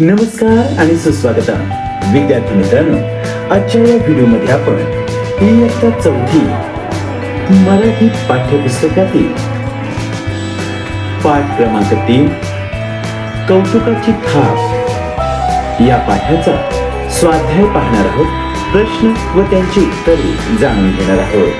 नमस्कार आणि सुस्वागतम विद्यार्थी मित्रांनो, आजच्या या व्हिडिओमध्ये आपण इयत्ता चौथी मराठी पाठ्यपुस्तकातील पाठ क्रमांक 3 कौतुकाची थाप या पाठाचा स्वाध्याय पाहणार आहोत. प्रश्न व त्यांची उत्तरे जाणून घेणार आहोत.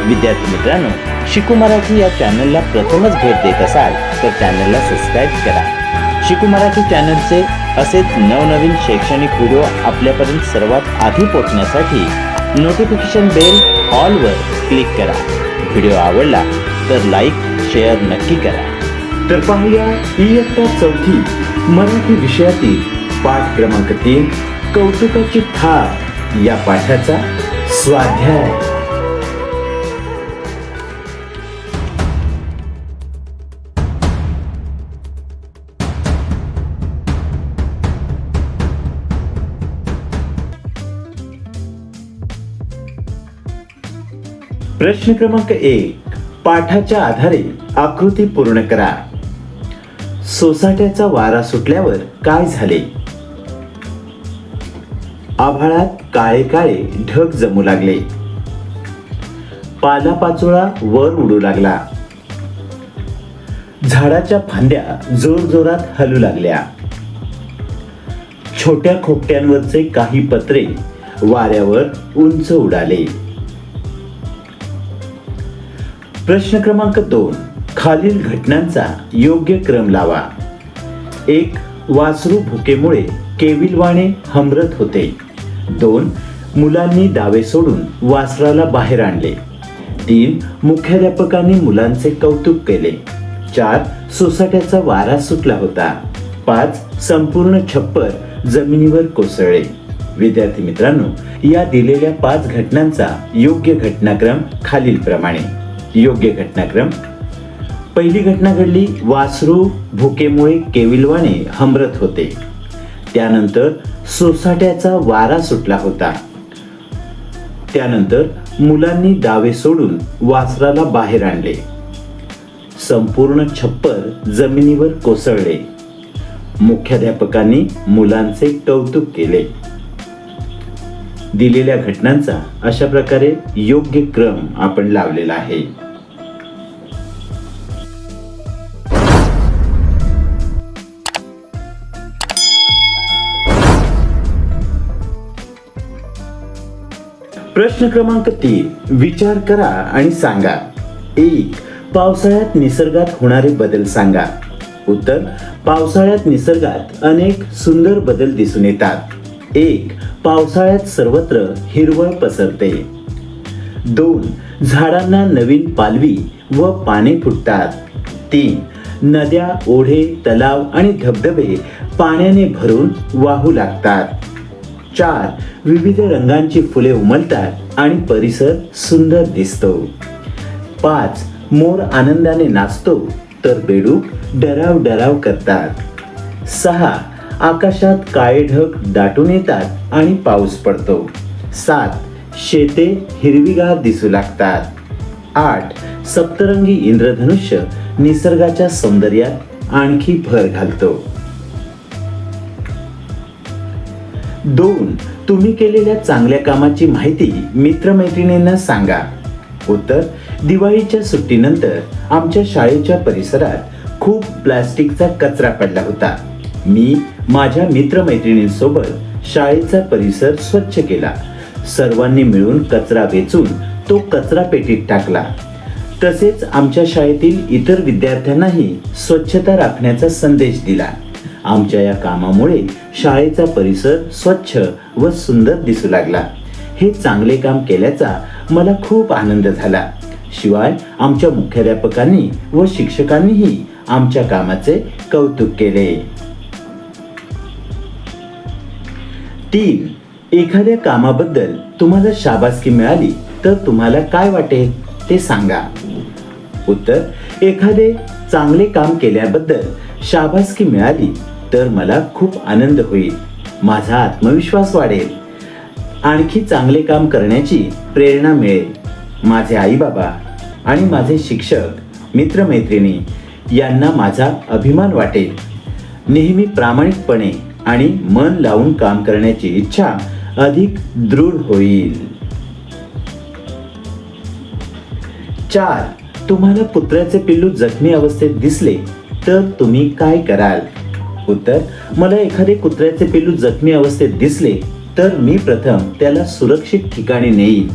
विद्यार्थी मित्रांनो, शिकू मराठी या चॅनलला प्रथमच भेट देत असाल तर चॅनलला सबस्क्राईब करा. शिकू मराठी चॅनलचे असेच नवनवीन शैक्षणिक व्हिडिओ आपल्यापर्यंत सर्वात आधी पोहोचण्यासाठी नोटिफिकेशन बेल ऑलवर क्लिक करा. व्हिडिओ आवडला तर लाईक शेअर नक्की करा. तर पाहूया इयत्ता चौथी मराठी विषयातील पाठ क्रमांक 3 कौतुकाची थाप या पाठाचा स्वाध्याय. प्रश्न क्रमांक 1, पाठाच्या आधारे आकृती पूर्ण करा. सोसाट्याचा वारा सुटल्यावर काय झाले? आभाळात काळे काळे ढग जमू लागले. पालापाचोळा वर उडू लागला. झाडाच्या फांद्या जोरजोरात हलू लागल्या. छोट्या खोपट्यांवरचे काही पत्रे वाऱ्यावर उंच उडाले. प्रश्न क्रमांक 2, खालील घटनांचा योग्य क्रम लावा. 1, वासरू भुकेमुळे केविलवाणे हमरत होते. 2, मुलांनी दावे सोडून वासराला बाहेर आणले. 3, मुख्याध्यापकांनी मुलांचे कौतुक केले. 4, सोसाट्याचा वारा सुटला होता. 5, संपूर्ण छप्पर जमिनीवर कोसळले. विद्यार्थी मित्रांनो, या दिलेल्या 5 घटनांचा योग्य घटनाक्रम खालील प्रमाणे. योग्य घटनाक्रम: पहिली घटना घडली, वासरू भुकेमुळे केविलवाणे हमरत होते. त्यानंतर सोसाट्याचा वारा सुटला होता. त्यानंतर मुलांनी दावे सोडून वासराला बाहेर आणले. संपूर्ण छप्पर जमिनीवर कोसळले. मुख्याध्यापकांनी मुलांचे कौतुक केले. दिलेल्या घटनांचा अशा प्रकारे योग्य क्रम आपण लावलेला आहे. प्रश्न क्रमांक 3, विचार करा आणि सांगा. 1, पावसाळ्यात निसर्गात होणारे बदल सांगा. उत्तर: पावसाळ्यात निसर्गात अनेक सुंदर बदल दिसून येतात. 1, पावसाळ्यात सर्वत्र हिरवळ पसरते. 2, झाडांना नवीन पालवी व पाने फुटतात. 3, नद्या, ओढे, तलाव आणि धबधबे पाण्याने भरून वाहू लागतात. 4, विविध रंगांची फुले उमलतात आणि परिसर सुंदर दिसतो. 5, मोर आनंदाने नाचतो तर बेडूक डराव डराव करतात. 6, आकाशात काळे ढग दाटून येतात आणि पाऊस पडतो. 7, शेते हिरवीगार दिसू लागतात. 8, सप्तरंगी इंद्रधनुष्य निसर्गाच्या सौंदर्यात आणखी भर घालतो. 2, तुम्ही केलेल्या चांगल्या कामाची माहिती मित्रमैत्रिणींना सांगा. उत्तर: दिवाळीच्या सुट्टीनंतर आमच्या शाळेच्या परिसरात खूप प्लास्टिकचा कचरा पडला होता. मी माझ्या मित्रमैत्रिणींसोबत शाळेचा परिसर स्वच्छ केला. सर्वांनी मिळून कचरा वेचून तो कचरा पेटीत टाकला. तसेच आमच्या शाळेतील इतर विद्यार्थ्यांनाही स्वच्छता राखण्याचा संदेश दिला. आमच्या या कामामुळे शाळेचा परिसर स्वच्छ व सुंदर दिसू लागला. हे चांगले काम केल्याचा मला खूप आनंद झाला. शिवाय आमच्या मुख्याध्यापकांनी व शिक्षकांनीही आमच्या कामाचे कौतुक केले. 3, एखाद्या कामाबद्दल तुम्हाला शाबासकी मिळाली तर तुम्हाला काय वाटेल ते सांगा. उत्तर: एखादे चांगले काम केल्याबद्दल शाबासकी मिळाली तर मला खूप आनंद होईल. माझा आत्मविश्वास वाढेल. आणखी चांगले काम करण्याची प्रेरणा मिळेल. माझे आई बाबा आणि माझे शिक्षक, मित्रमैत्रिणी यांना माझा अभिमान वाटेल. नेहमी प्रामाणिकपणे आणि मन लावून काम करण्याची इच्छा अधिक दृढ होईल. 4. तुम्हाला कुत्र्याचे पिल्लू जखमी अवस्थेत दिसले तर तुम्ही काय कराल? उत्तर: मला एखादे कुत्र्याचे पिल्लू जखमी अवस्थेत दिसले तर मी प्रथम त्याला सुरक्षित ठिकाणी नेईन.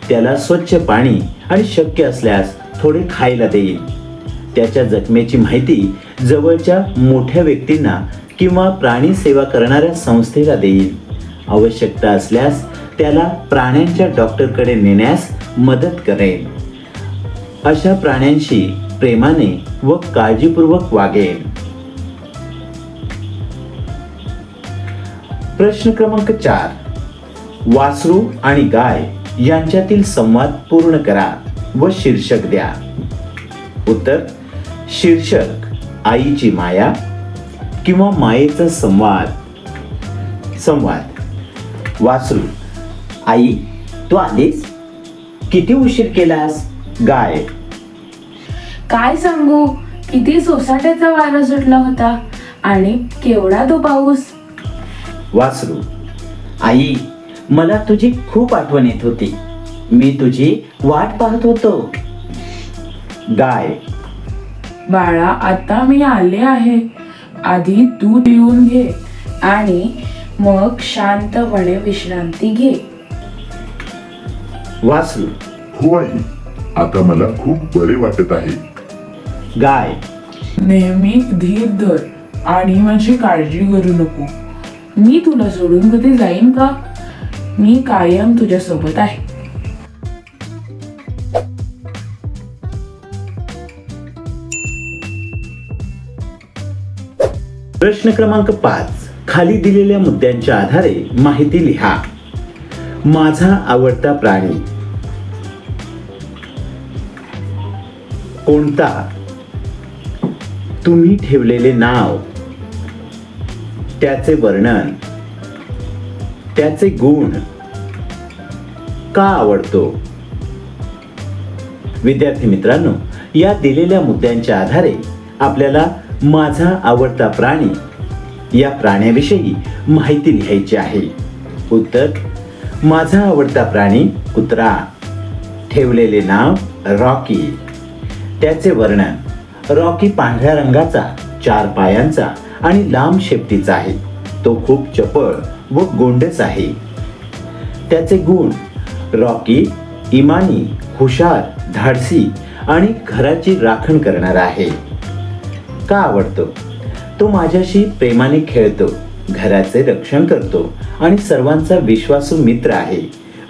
त्याला स्वच्छ पाणी आणि शक्य असल्यास थोडे खायला देईन. त्याच्या जखमेची माहिती जवळच्या मोठ्या व्यक्तींना किंवा प्राणी सेवा करणाऱ्या संस्थेला देईन. आवश्यकता असल्यास त्याला प्राण्यांच्या डॉक्टरकडे नेण्यास मदत करेन. अशा प्राण्यांशी प्रेमाने व काळजीपूर्वक वागेन. प्रश्न क्रमांक 4. वासरू आणि गाय यांच्यातील संवाद पूर्ण करा व शीर्षक द्या. उत्तर: शीर्षक: आईची माया किंवा मायेचा संवाद. वासरू: आई, तू आलीस? किती उशीर केलास? गाय: काय सांगू, किती सोसाट्याचा वारा सुटला होता आणि केवढा तो पाऊस. वासरू: आई, मला तुझी खूप आठवण येत होती. मी तुझी वाट पाहत होतो. गाय: बाळा, आता मी आले आहे. आधी दूध पिऊन घे आणि मग शांतपणे विश्रांती घे. वासरू: हो आई, आता मला खूप बरे वाटत आहे. गाय: नेहमी धीर धर आणि माझी काळजी करू नको. मी तुला सोडून कधी जाईन का? मी कायम तुझ्या सोबत आहे. प्रश्न क्रमांक 5. खाली दिलेल्या मुद्द्यांच्या आधारे माहिती लिहा. माझा आवडता प्राणी कोणता? तुम्ही ठेवलेले नाव, त्याचे वर्णन, त्याचे गुण, का आवडतो? विद्यार्थी मित्रांनो, या दिलेल्या मुद्द्यांच्या आधारे आपल्याला माझा आवडता प्राणी या प्राण्याविषयी माहिती लिहायची आहे. उत्तर: माझा आवडता प्राणी कुत्रा. ठेवलेले नाव रॉकी. त्याचे वर्णन: रॉकी पांढऱ्या रंगाचा, 4 पायांचा आणि लांब शेपटीचा आहे. तो खूप चपळ व गोंडस आहे. त्याचे गुण: रॉकी इमानी, हुशार, धाडसी आणि घराची राखण करणारा आहे. का आवडतो? तो माझ्याशी प्रेमाने खेळतो, घराचे रक्षण करतो आणि सर्वांचा विश्वासू मित्र आहे.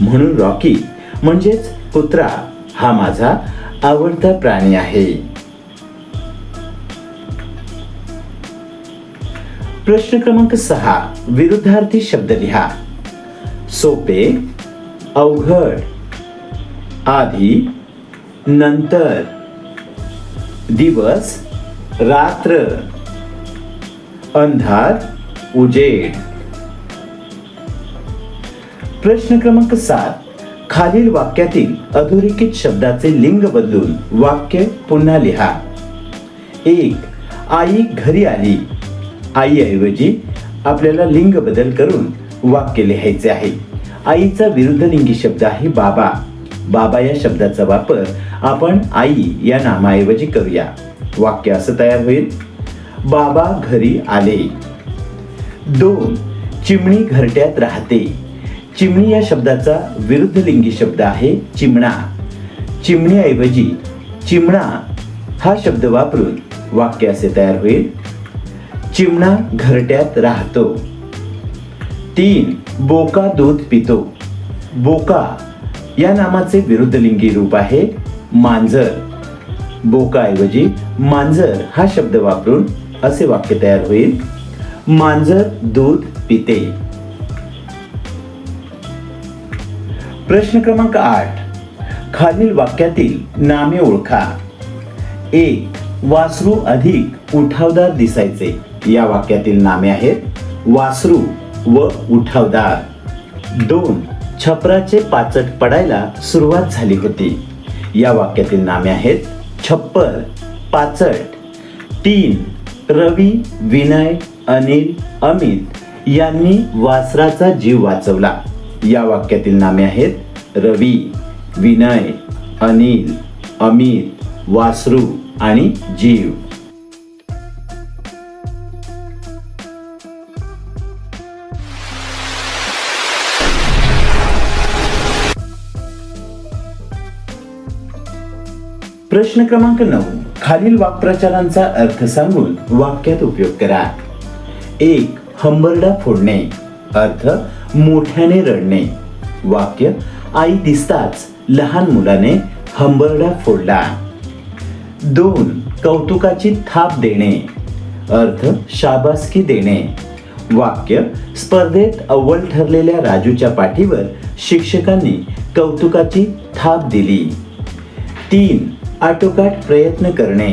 म्हणून रॉकी म्हणजेच कुत्रा हा माझा आवडता प्राणी आहे. प्रश्न क्रमांक 6. विरुद्धार्थी शब्द लिहा. सोपे, अवघड, आधी, नंतर, दिवस, रात्र, अंधार, उजेड. प्रश्न क्रमांक 7. खालील वाक्यातील अधोरेखित शब्दाचे लिंग बदलून वाक्य पुन्हा लिहा. 1. आई घरी आली. आईऐवजी आपल्याला लिंग बदल करून वाक्य लिहायचे आहे. आईचा विरुद्धलिंगी शब्द आहे बाबा. बाबा या शब्दाचा वापर आपण आई या नामाऐवजी करूया. वाक्य असं तयार होईल: बाबा घरी आले. 2. चिमणी घरट्यात राहते. चिमणी या शब्दाचा विरुद्धलिंगी शब्द आहे चिमणा. चिमणीऐवजी चिमणा हा शब्द वापरून वाक्य असे तयार होईल: चिमणा घरट्यात राहतो. 3. बोका दूध पितो. बोका या नामाचे विरुद्धलिंगी रूप आहे मांजर. बोकाऐवजी मांजर हा शब्द वापरून असे वाक्य तयार होईल: मांजर दूध पिते. प्रश्न क्रमांक 8. खालील वाक्यातील नामे ओळखा. 1. वासरू अधिक उठावदार दिसायचे. या वाक्यातील नामे आहेत वासरू व उठावदार. 2. छपराचे पाचट पडायला सुरुवात झाली होती. या वाक्यातील नामे आहेत छप्पर, पाचट. 3. रवी, विनय, अनिल, अमित यांनी वासराचा जीव वाचवला. या वाक्यातील नामे आहेत रवी, विनय, अनिल, अमित, वासरू आणि जीव. प्रश्न क्रमांक 9. खालील वाक्प्रचारांचा अर्थ सांगून वाक्यात उपयोग करा. 1. हंबरडा फोडणे. अर्थ मोठ्याने रडणे. वाक्य आई दिसताच लहान मुलाने हंबरडा फोडला. 2. कौतुकाची थाप देणे. अर्थ शाबासकी देणे. वाक्य स्पर्धेत अव्वल ठरलेल्या राजूच्या पाठीवर शिक्षकांनी कौतुकाची थाप दिली. 3. आटोकाट प्रयत्न करणे.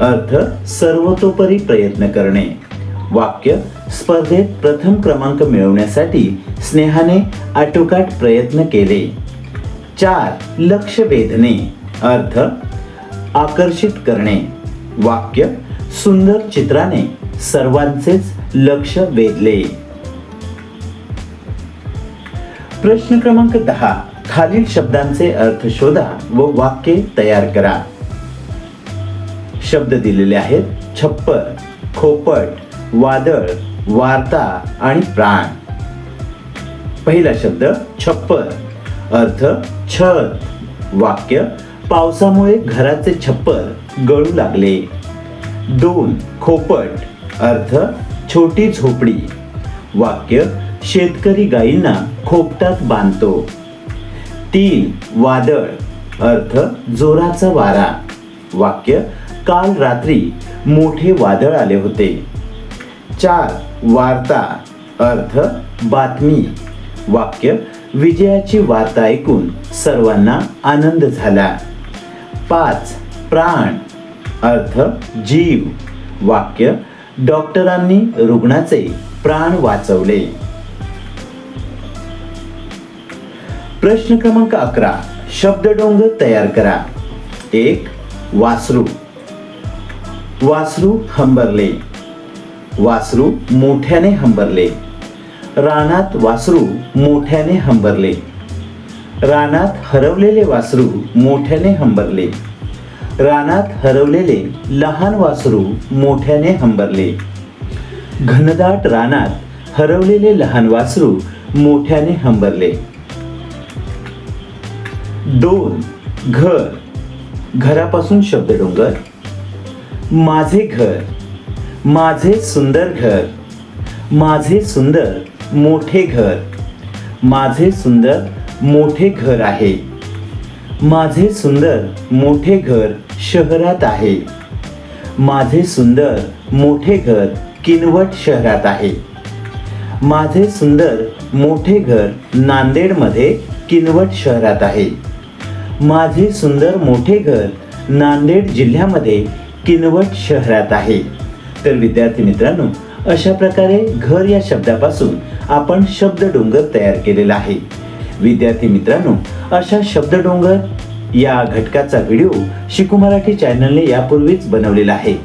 अर्थ सर्वतोपरी प्रयत्न करणे. वाक्य स्पर्धेत प्रथम क्रमांक मिळवण्यासाठी स्नेहाने आटोकाट प्रयत्न केले. 4. लक्ष वेधणे. अर्थ आकर्षित करणे. वाक्य सुंदर चित्राने सर्वांचेच लक्ष वेधले. प्रश्न क्रमांक 10. खालील शब्दांचे अर्थ शोधा व वाक्य तयार करा. शब्द दिलेले आहेत छप्पर, खोपट, वादळ, वार्ता आणि प्राण. पहिला शब्द छप्पर. अर्थ छत. वाक्य पावसामुळे घराचे छप्पर गळू लागले. 2. खोपट. अर्थ छोटी झोपडी. वाक्य शेतकरी गायींना खोपटात बांधतो. 3. वादळ. अर्थ जोराचा वारा. वाक्य काल रात्री मोठे वादळ आले होते. 4. वार्ता. अर्थ बातमी. वाक्य विजयाची वार्ता ऐकून सर्वांना आनंद झाला. 5. प्राण. अर्थ जीव. वाक्य डॉक्टरांनी रुग्णाचे प्राण वाचवले. प्रश्न क्रमांक 11. शब्दडोंगर तयार करा. 1. वासरू. वासरू हंबरले. वासरू मोठ्याने हंबरले. रानात वासरू मोठ्याने हंबरले. रानात हरवलेले वासरू मोठ्याने हंबरले. रानात हरवलेले लहान वासरू मोठ्याने हंबरले. घनदाट रानात हरवलेले लहान वासरू मोठ्याने हंबरले. 2. घर. घरापासून शब्दडोंगर. माझे घर. माझे सुंदर घर. माझे सुंदर मोठे घर. माझे सुंदर मोठे घर आहे. माझे सुंदर मोठे घर शहरात आहे. माझे सुंदर मोठे घर किनवट शहरात आहे. माझे सुंदर मोठे घर नांदेडमध्ये किनवट शहरात आहे. माझे सुंदर मोठे घर नांदेड जिल्ह्यामध्ये किनवट शहरात आहे. तर विद्यार्थी मित्रांनो, अशा प्रकारे घर या शब्दापासून आपण शब्दडोंगर तयार केलेला आहे. विद्यार्थी मित्रांनो, अशा शब्दडोंगर या घटकाचा व्हिडिओ शिकू मराठी चॅनलने यापूर्वीच बनवलेला आहे.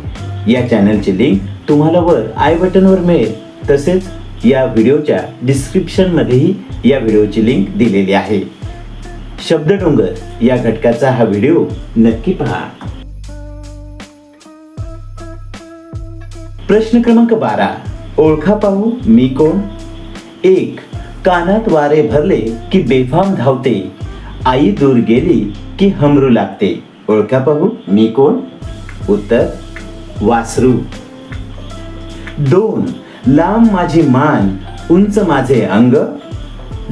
या चॅनलची लिंक तुम्हाला वर आय बटनवर मिळेल. तसेच या व्हिडिओच्या डिस्क्रिप्शन मध्येही या व्हिडिओची लिंक दिलेली आहे. शब्दडोंगर या घटकाचा हा व्हिडिओ नक्की पहा. प्रश्न क्रमांक 12. ओळखा पाहू मी कोण. 1. कानात वारे भरले की बेफाम धावते. आई दूर गेली की हमरू लागते. ओळखा पाहू मी कोण. उत्तर वासरू. 2. लांब माझी मान, उंच माझे अंग,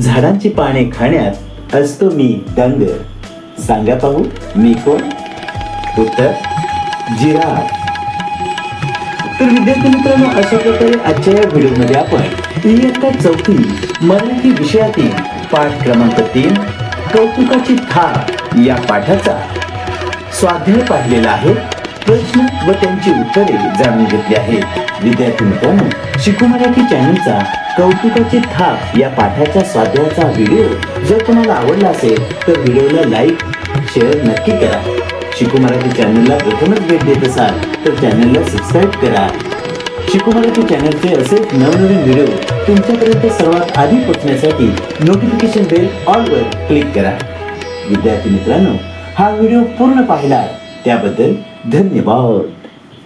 झाडांची पाने खाण्यात असतो मी दंग. सांगा पाहू मी कोण. उत्तर जिराफ. तर विद्यार्थी मित्रांनो, अशा प्रकारे आजच्या या व्हिडिओमध्ये आपण इयत्ता 4थी मराठी विषयातील पाठ क्रमांक 3 कौतुकाची थाप या पाठाचा स्वाध्याय पाहिलेला आहे. प्रश्न व त्यांची उत्तरे जाणून घेतली आहेत. विद्यार्थी मित्रांनो, शिकू मराठी चॅनलचा कौतुकाची थाप या पाठाच्या स्वाध्यायाचा व्हिडिओ जर तुम्हाला आवडला असेल तर व्हिडिओला लाईक शेअर नक्की करा. शिकू मराठी चॅनलला प्रथमच भेट देत असाल तर चॅनलला सबस्क्राईब करा. शिकू मराठी चॅनलचे असेच नवनवीन व्हिडिओ तुमच्यापर्यंत सर्वात आधी पोहोचण्यासाठी नोटिफिकेशन बेल ऑलवर क्लिक करा. विद्यार्थी मित्रांनो, हा व्हिडिओ पूर्ण पाहिला त्याबद्दल धन्यवाद.